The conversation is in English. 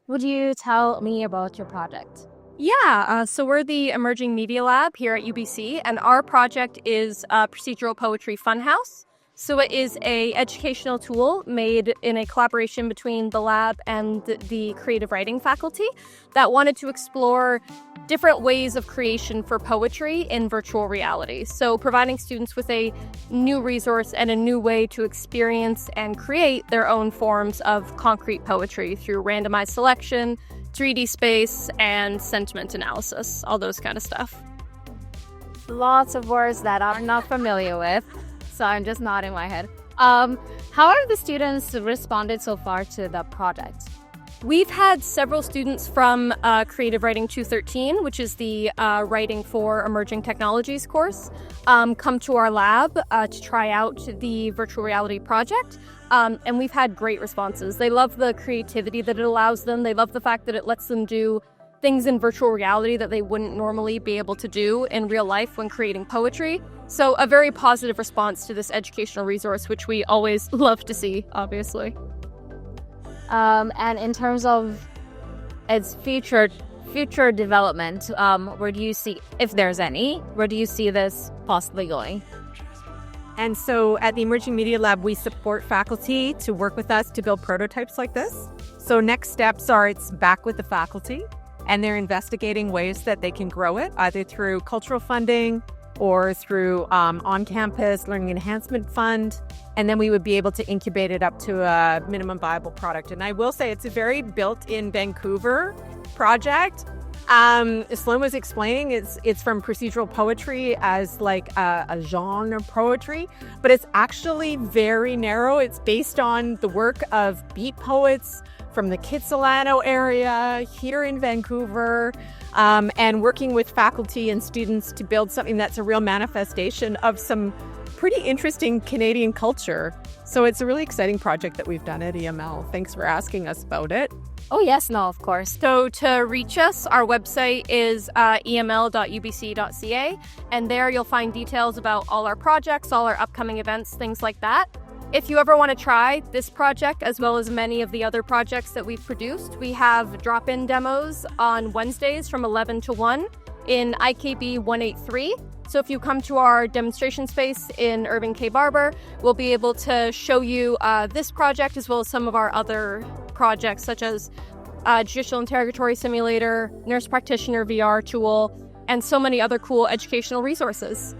Would you tell me about your project? So we're the Emerging Media Lab here at UBC, and our project is Procedural Poetry Funhouse. So it is a educational tool made in a collaboration between the lab and the creative writing faculty that wanted to explore different ways of creation for poetry in virtual reality. So providing students with a new resource and a new way to experience and create their own forms of concrete poetry through randomized selection, 3D space, and sentiment analysis, all those kind of stuff. Lots of words that I'm not familiar with, so I'm just nodding my head. How have the students responded so far to the project? We've had several students from Creative Writing 213, which is the Writing for Emerging Technologies course, come to our lab to try out the virtual reality project. And we've had great responses. They love the creativity that it allows them. They love the fact that it lets them do things in virtual reality that they wouldn't normally be able to do in real life when creating poetry. So a very positive response to this educational resource, which we always love to see, obviously. And in terms of its future development, where do you see, if there's any, where do you see this possibly going? And so at the Emerging Media Lab, we support faculty to work with us to build prototypes like this. So next steps are it's back with the faculty, and they're investigating ways that they can grow it, either through cultural funding or through on-campus learning enhancement fund. And then we would be able to incubate it up to a minimum viable product. And I will say it's a very built-in Vancouver project. Sloane was explaining it's from procedural poetry as like a genre of poetry, but it's actually very narrow. It's based on the work of beat poets from the Kitsilano area here in Vancouver, and working with faculty and students to build something that's a real manifestation of some pretty interesting Canadian culture. So it's a really exciting project that we've done at EML. Thanks for asking us about it. Oh yes, no, of course. So to reach us, our website is eml.ubc.ca, and there you'll find details about all our projects, all our upcoming events, things like that. If you ever want to try this project, as well as many of the other projects that we've produced, we have drop-in demos on Wednesdays from 11 to 1 in IKB 183. So if you come to our demonstration space in Irving K. Barber, we'll be able to show you this project as well as some of our other projects, such as Judicial Interrogatory Simulator, Nurse Practitioner VR tool, and so many other cool educational resources.